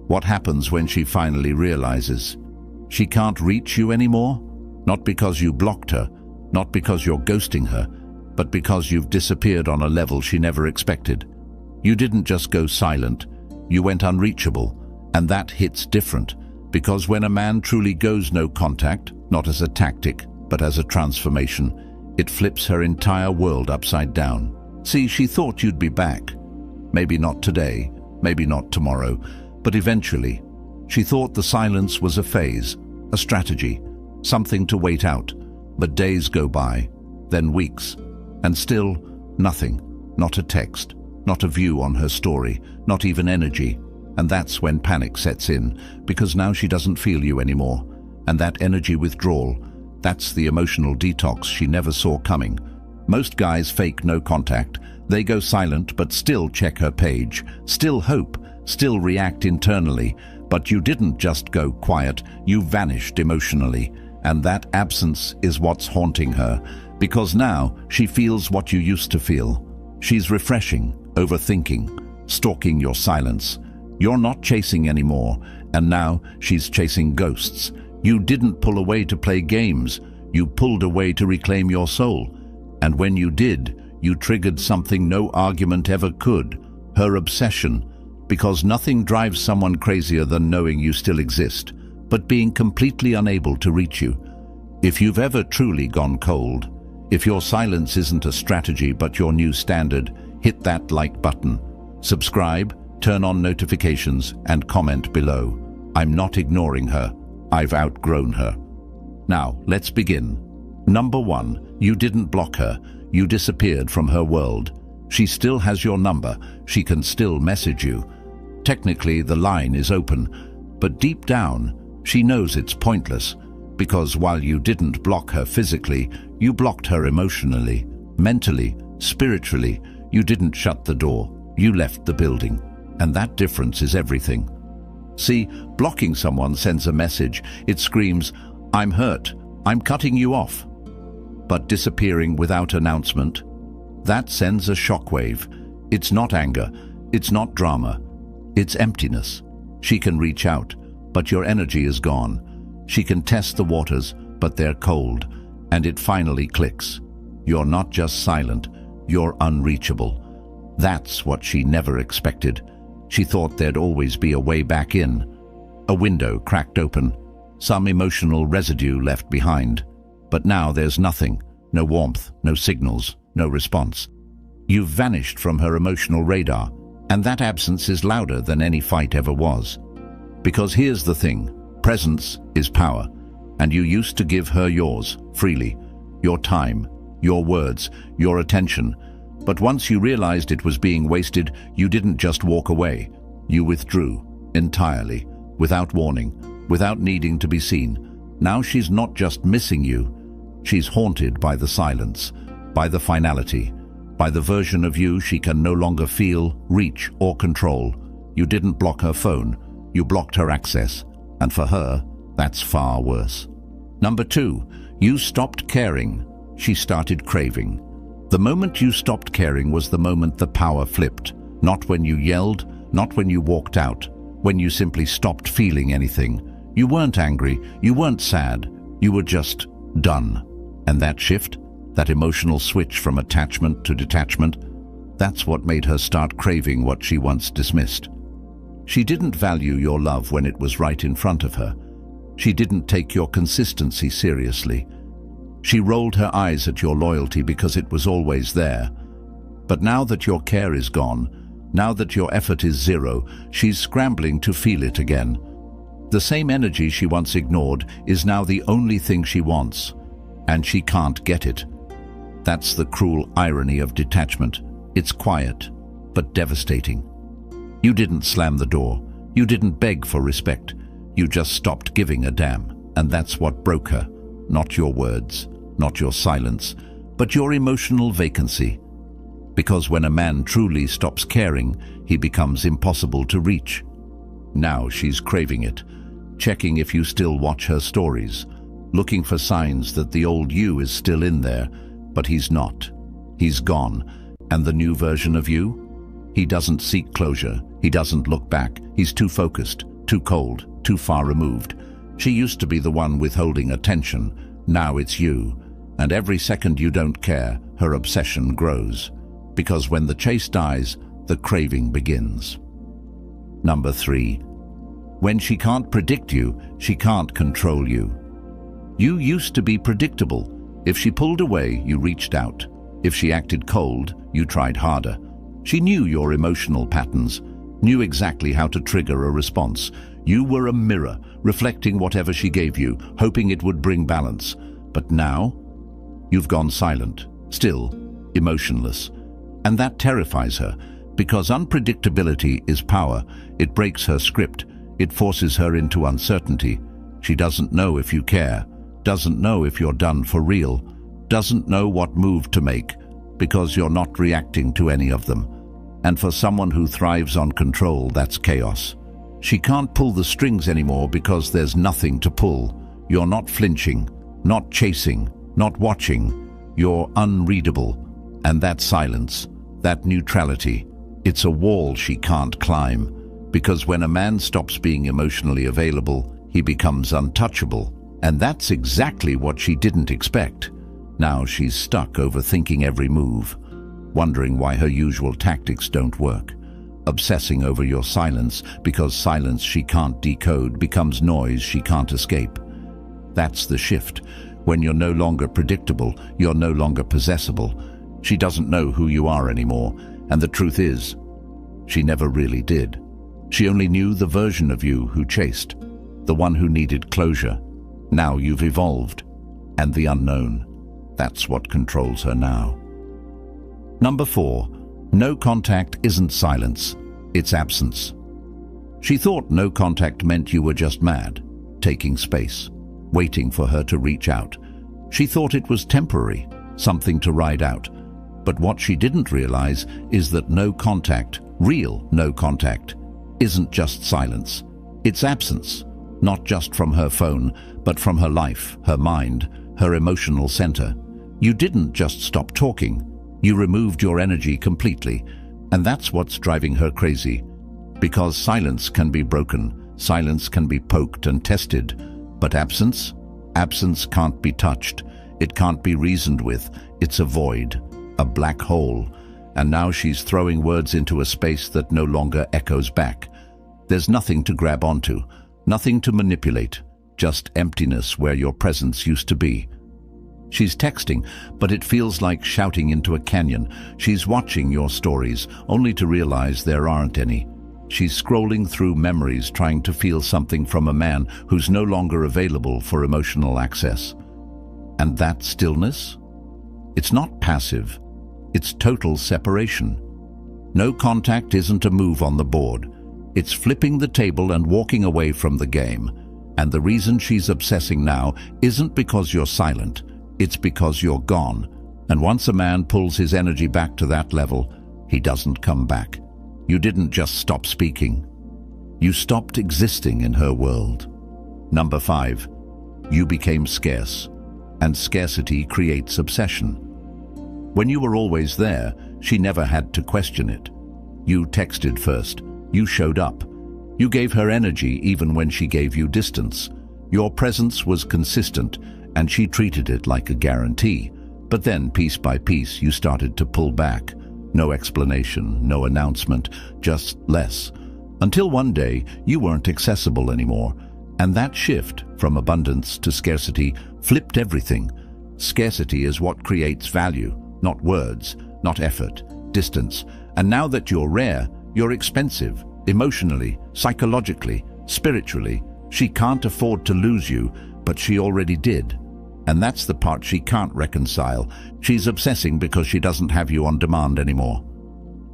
What happens when she finally realizes she can't reach you anymore? Not because you blocked her, not because you're ghosting her, but because you've disappeared on a level she never expected. You didn't just go silent, you went unreachable, and that hits different, because when a man truly goes no contact, not as a tactic, but as a transformation, it flips her entire world upside down. See, she thought you'd be back. Maybe not today, maybe not tomorrow, but eventually. She thought the silence was a phase, a strategy, something to wait out. But days go by, then weeks, and still nothing, not a text, not a view on her story, not even energy. And that's when panic sets in, because now she doesn't feel you anymore. And that energy withdrawal, that's the emotional detox she never saw coming. Most guys fake no contact. They go silent but still check her page, still hope, still react internally. But you didn't just go quiet, you vanished emotionally. And that absence is what's haunting her, because now she feels what you used to feel. She's refreshing, overthinking, stalking your silence. You're not chasing anymore, and now she's chasing ghosts. You didn't pull away to play games, you pulled away to reclaim your soul. And when you did, you triggered something no argument ever could, her obsession, because nothing drives someone crazier than knowing you still exist, but being completely unable to reach you. If you've ever truly gone cold, if your silence isn't a strategy but your new standard, hit that like button. Subscribe, turn on notifications, and comment below. I'm not ignoring her. I've outgrown her. Now, let's begin. Number 1, you didn't block her. You disappeared from her world. She still has your number. She can still message you. Technically, the line is open, but deep down, she knows it's pointless, because while you didn't block her physically, you blocked her emotionally, mentally, spiritually. You didn't shut the door, you left the building. And that difference is everything. See, blocking someone sends a message. It screams, "I'm hurt, I'm cutting you off." But disappearing without announcement, that sends a shockwave. It's not anger, it's not drama, it's emptiness. She can reach out, but your energy is gone. She can test the waters, but they're cold. And it finally clicks. You're not just silent, you're unreachable. That's what she never expected. She thought there'd always be a way back in. A window cracked open, some emotional residue left behind. But now there's nothing, no warmth, no signals, no response. You've vanished from her emotional radar, and that absence is louder than any fight ever was. Because here's the thing, presence is power, and you used to give her yours, freely, your time, your words, your attention. But once you realized it was being wasted, you didn't just walk away. You withdrew, entirely, without warning, without needing to be seen. Now she's not just missing you, she's haunted by the silence, by the finality, by the version of you she can no longer feel, reach, or control. You didn't block her phone, you blocked her access, and for her, that's far worse. Number 2, you stopped caring. She started craving. The moment you stopped caring was the moment the power flipped. Not when you yelled, not when you walked out, when you simply stopped feeling anything. You weren't angry, you weren't sad, you were just done. And that shift, that emotional switch from attachment to detachment, that's what made her start craving what she once dismissed. She didn't value your love when it was right in front of her. She didn't take your consistency seriously. She rolled her eyes at your loyalty because it was always there. But now that your care is gone, now that your effort is zero, she's scrambling to feel it again. The same energy she once ignored is now the only thing she wants, and she can't get it. That's the cruel irony of detachment. It's quiet, but devastating. You didn't slam the door. You didn't beg for respect. You just stopped giving a damn, and that's what broke her. Not your words, not your silence, but your emotional vacancy. Because when a man truly stops caring, he becomes impossible to reach. Now she's craving it, checking if you still watch her stories, looking for signs that the old you is still in there, but he's not. He's gone. And the new version of you? He doesn't seek closure. He doesn't look back. He's too focused, too cold, too far removed. She used to be the one withholding attention. Now it's you. And every second you don't care, her obsession grows. Because when the chase dies, the craving begins. Number 3. When she can't predict you, she can't control you. You used to be predictable. If she pulled away, you reached out. If she acted cold, you tried harder. She knew your emotional patterns, knew exactly how to trigger a response. You were a mirror, reflecting whatever she gave you, hoping it would bring balance. But now, you've gone silent, still, emotionless. And that terrifies her, because unpredictability is power. It breaks her script. It forces her into uncertainty. She doesn't know if you care, doesn't know if you're done for real, doesn't know what move to make, because you're not reacting to any of them. And for someone who thrives on control, that's chaos. She can't pull the strings anymore because there's nothing to pull. You're not flinching, not chasing, not watching. You're unreadable. And that silence, that neutrality, it's a wall she can't climb. Because when a man stops being emotionally available, he becomes untouchable. And that's exactly what she didn't expect. Now she's stuck overthinking every move, wondering why her usual tactics don't work. Obsessing over your silence, because silence she can't decode becomes noise she can't escape. That's the shift. When you're no longer predictable, you're no longer possessible. She doesn't know who you are anymore, and the truth is, she never really did. She only knew the version of you who chased, the one who needed closure. Now you've evolved, and the unknown, that's what controls her now. Number 4. No contact isn't silence, it's absence. She thought no contact meant you were just mad, taking space, waiting for her to reach out. She thought it was temporary, something to ride out. But what she didn't realize is that no contact, real no contact, isn't just silence. It's absence, not just from her phone, but from her life, her mind, her emotional center. You didn't just stop talking. You removed your energy completely. And that's what's driving her crazy. Because silence can be broken, silence can be poked and tested. But absence? Absence can't be touched. It can't be reasoned with. It's a void, a black hole. And now she's throwing words into a space that no longer echoes back. There's nothing to grab onto, nothing to manipulate, just emptiness where your presence used to be. She's texting, but it feels like shouting into a canyon. She's watching your stories, only to realize there aren't any. She's scrolling through memories, trying to feel something from a man who's no longer available for emotional access. And that stillness? It's not passive. It's total separation. No contact isn't a move on the board. It's flipping the table and walking away from the game. And the reason she's obsessing now isn't because you're silent. It's because you're gone. And once a man pulls his energy back to that level, he doesn't come back. You didn't just stop speaking. You stopped existing in her world. Number 5. You became scarce. And scarcity creates obsession. When you were always there, she never had to question it. You texted first. You showed up. You gave her energy even when she gave you distance. Your presence was consistent, and she treated it like a guarantee. But then, piece by piece, you started to pull back. No explanation, no announcement, just less. Until one day, you weren't accessible anymore. And that shift from abundance to scarcity flipped everything. Scarcity is what creates value, not words, not effort, distance. And now that you're rare, you're expensive, emotionally, psychologically, spiritually. She can't afford to lose you, but she already did. And that's the part she can't reconcile. She's obsessing because she doesn't have you on demand anymore.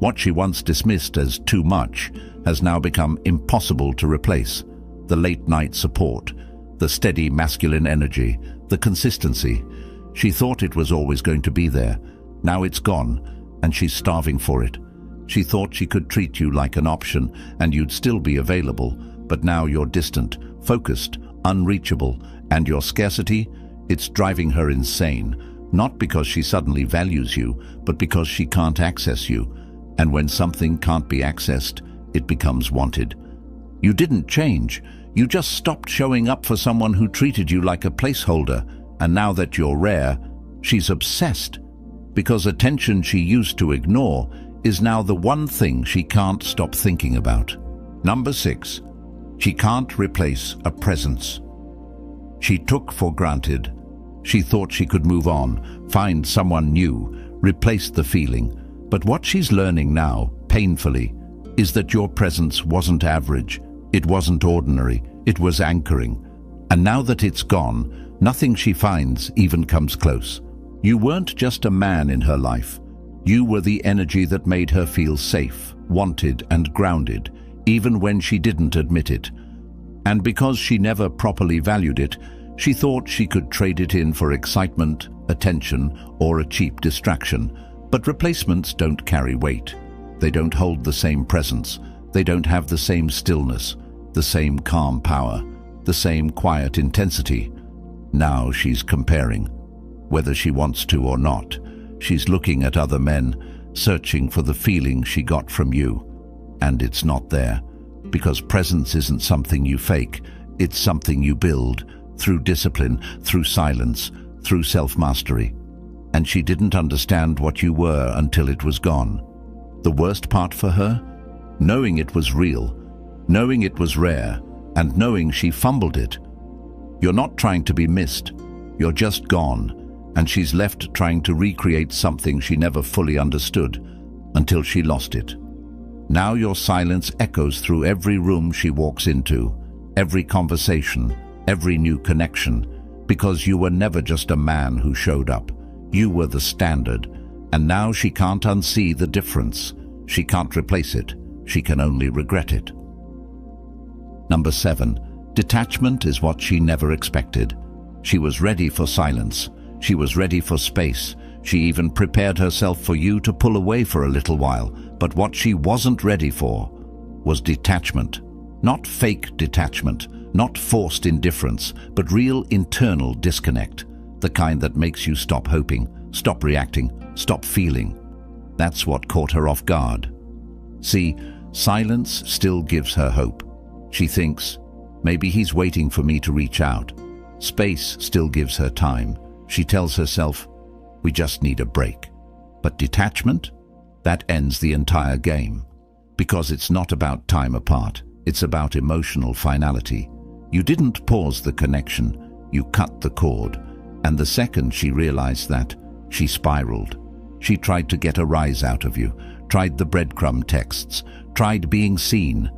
What she once dismissed as too much has now become impossible to replace. The late-night support, the steady masculine energy, the consistency. She thought it was always going to be there. Now it's gone, and she's starving for it. She thought she could treat you like an option, and you'd still be available, but now you're distant, focused, unreachable, and your scarcity, it's driving her insane. Not because she suddenly values you, but because she can't access you. And when something can't be accessed, it becomes wanted. You didn't change. You just stopped showing up for someone who treated you like a placeholder, and now that you're rare, she's obsessed. Because attention she used to ignore is now the one thing she can't stop thinking about. Number 6. She can't replace a presence. She took for granted. She thought she could move on, find someone new, replace the feeling. But what she's learning now, painfully, is that your presence wasn't average. It wasn't ordinary. It was anchoring. And now that it's gone, nothing she finds even comes close. You weren't just a man in her life. You were the energy that made her feel safe, wanted, and grounded, even when she didn't admit it. And because she never properly valued it, she thought she could trade it in for excitement, attention, or a cheap distraction. But replacements don't carry weight. They don't hold the same presence. They don't have the same stillness, the same calm power, the same quiet intensity. Now she's comparing. Whether she wants to or not, she's looking at other men, searching for the feeling she got from you. And it's not there, because presence isn't something you fake. It's something you build, through discipline, through silence, through self-mastery. And she didn't understand what you were until it was gone. The worst part for her? Knowing it was real, knowing it was rare, and knowing she fumbled it. You're not trying to be missed. You're just gone. And she's left trying to recreate something she never fully understood until she lost it. Now your silence echoes through every room she walks into, every conversation, every new connection, because you were never just a man who showed up. You were the standard, and now she can't unsee the difference. She can't replace it. She can only regret it. Number 7. Detachment is what she never expected. She was ready for silence. She was ready for space. She even prepared herself for you to pull away for a little while. But what she wasn't ready for was detachment. Not fake detachment, not forced indifference, but real internal disconnect. The kind that makes you stop hoping, stop reacting, stop feeling. That's what caught her off guard. See, silence still gives her hope. She thinks, maybe he's waiting for me to reach out. Space still gives her time. She tells herself, we just need a break. But detachment? That ends the entire game. Because it's not about time apart. It's about emotional finality. You didn't pause the connection. You cut the cord. And the second she realized that, she spiraled. She tried to get a rise out of you, tried the breadcrumb texts, tried being seen,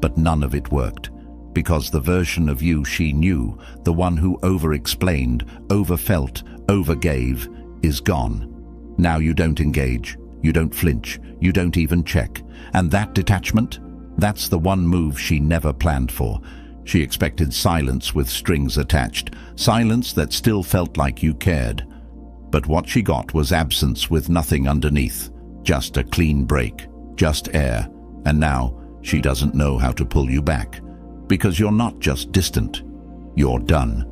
but none of it worked. Because the version of you she knew, the one who over-explained, over-felt, over-gave, is gone. Now you don't engage, you don't flinch, you don't even check. And that detachment? That's the one move she never planned for. She expected silence with strings attached, silence that still felt like you cared. But what she got was absence with nothing underneath, just a clean break, just air. And now she doesn't know how to pull you back. Because you're not just distant, you're done.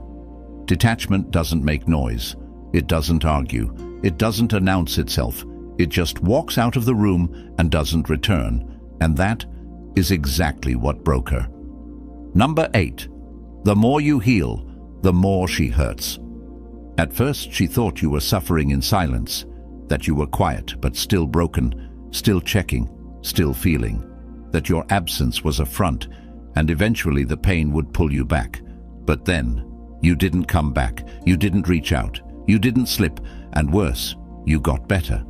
Detachment doesn't make noise. It doesn't argue. It doesn't announce itself. It just walks out of the room and doesn't return. And that is exactly what broke her. Number 8. The more you heal, the more she hurts. At first she thought you were suffering in silence, that you were quiet but still broken, still checking, still feeling, that your absence was a front, and eventually the pain would pull you back. But then, you didn't come back, you didn't reach out, you didn't slip, and worse, you got better.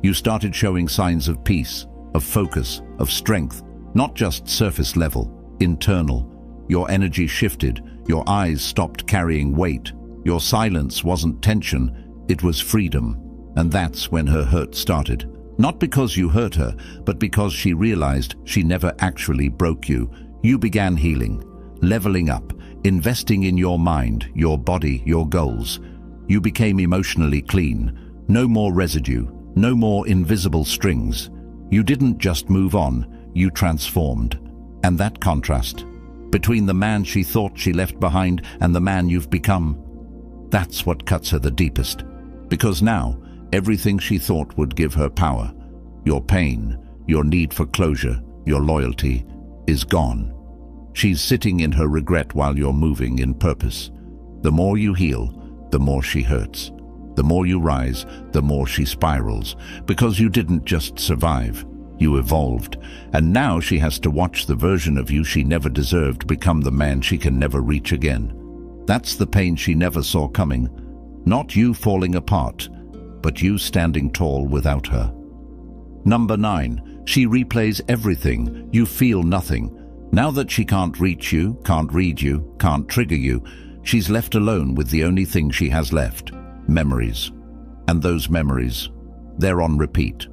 You started showing signs of peace, of focus, of strength, not just surface level, internal. Your energy shifted, your eyes stopped carrying weight. Your silence wasn't tension, it was freedom. And that's when her hurt started. Not because you hurt her, but because she realized she never actually broke you. You began healing, leveling up, investing in your mind, your body, your goals. You became emotionally clean. No more residue, no more invisible strings. You didn't just move on, you transformed. And that contrast, between the man she thought she left behind and the man you've become, that's what cuts her the deepest. Because now, everything she thought would give her power, your pain, your need for closure, your loyalty, is gone. She's sitting in her regret while you're moving in purpose. The more you heal, the more she hurts. The more you rise, the more she spirals, because you didn't just survive. You evolved, and now she has to watch the version of you she never deserved become the man she can never reach again. That's the pain she never saw coming. Not you falling apart, but you standing tall without her. Number 9. She replays everything. You feel nothing. Now that she can't reach you, can't read you, can't trigger you, she's left alone with the only thing she has left: memories. And those memories, they're on repeat.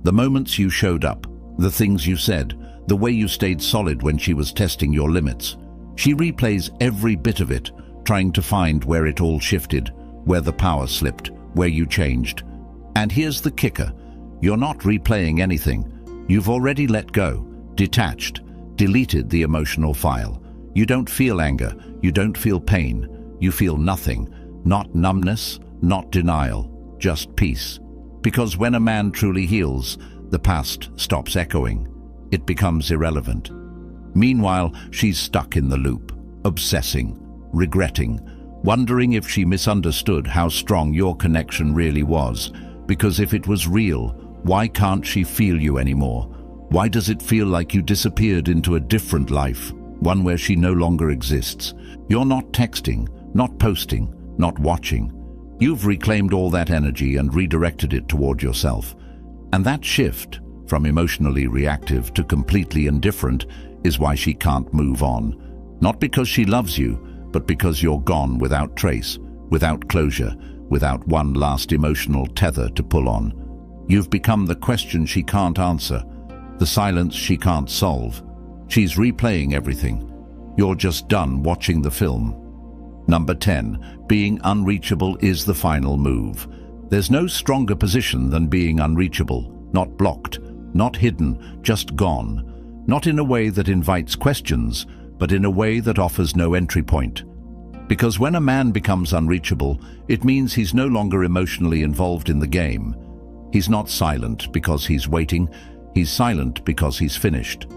The moments you showed up, the things you said, the way you stayed solid when she was testing your limits. She replays every bit of it, trying to find where it all shifted, where the power slipped, where you changed. And here's the kicker. You're not replaying anything. You've already let go, detached, deleted the emotional file. You don't feel anger, you don't feel pain, you feel nothing. Not numbness, not denial, just peace. Because when a man truly heals, the past stops echoing. It becomes irrelevant. Meanwhile, she's stuck in the loop, obsessing, regretting, wondering if she misunderstood how strong your connection really was. Because if it was real, why can't she feel you anymore? Why does it feel like you disappeared into a different life, one where she no longer exists? You're not texting, not posting, not watching. You've reclaimed all that energy and redirected it toward yourself. And that shift, from emotionally reactive to completely indifferent, is why she can't move on. Not because she loves you, but because you're gone without trace, without closure, without one last emotional tether to pull on. You've become the question she can't answer, the silence she can't solve. She's replaying everything. You're just done watching the film. Number 10. Being unreachable is the final move. There's no stronger position than being unreachable, not blocked, not hidden, just gone. Not in a way that invites questions, but in a way that offers no entry point. Because when a man becomes unreachable, it means he's no longer emotionally involved in the game. He's not silent because he's waiting, he's silent because he's finished.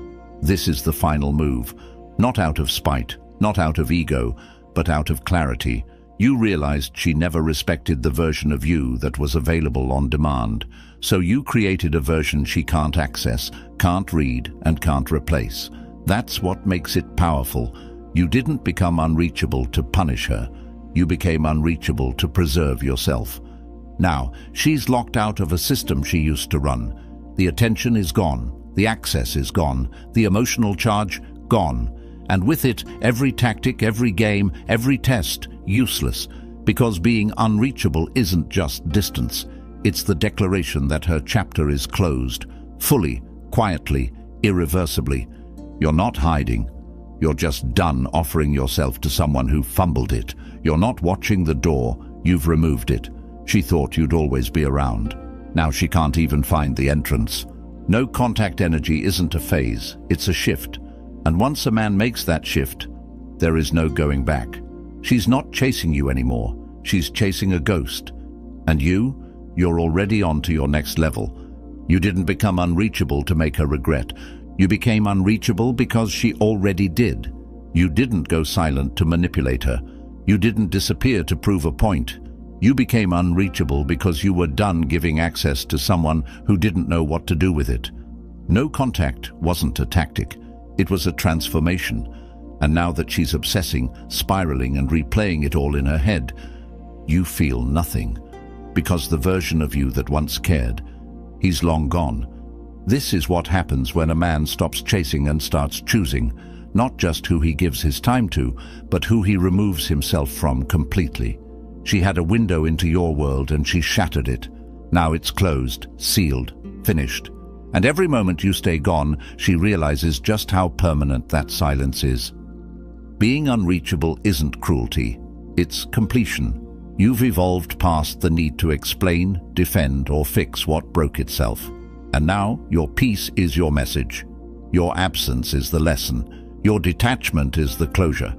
This is the final move, not out of spite, not out of ego, but out of clarity. You realized she never respected the version of you that was available on demand, so you created a version she can't access, can't read, and can't replace. That's what makes it powerful. You didn't become unreachable to punish her. You became unreachable to preserve yourself. Now, she's locked out of a system she used to run. The attention is gone, the access is gone, the emotional charge gone. And with it, every tactic, every game, every test, useless. Because being unreachable isn't just distance. It's the declaration that her chapter is closed, fully, quietly, irreversibly. You're not hiding. You're just done offering yourself to someone who fumbled it. You're not watching the door, you've removed it. She thought you'd always be around. Now she can't even find the entrance. No contact energy isn't a phase, it's a shift. And once a man makes that shift, there is no going back. She's not chasing you anymore. She's chasing a ghost. And you're already on to your next level. You didn't become unreachable to make her regret. You became unreachable because she already did. You didn't go silent to manipulate her. You didn't disappear to prove a point. You became unreachable because you were done giving access to someone who didn't know what to do with it. No contact wasn't a tactic. It was a transformation. And now that she's obsessing, spiraling, and replaying it all in her head, you feel nothing. Because the version of you that once cared, he's long gone. This is what happens when a man stops chasing and starts choosing, not just who he gives his time to, but who he removes himself from completely. She had a window into your world and she shattered it. Now it's closed, sealed, finished. And every moment you stay gone, she realizes just how permanent that silence is. Being unreachable isn't cruelty, it's completion. You've evolved past the need to explain, defend, or fix what broke itself. And now your peace is your message. Your absence is the lesson. Your detachment is the closure.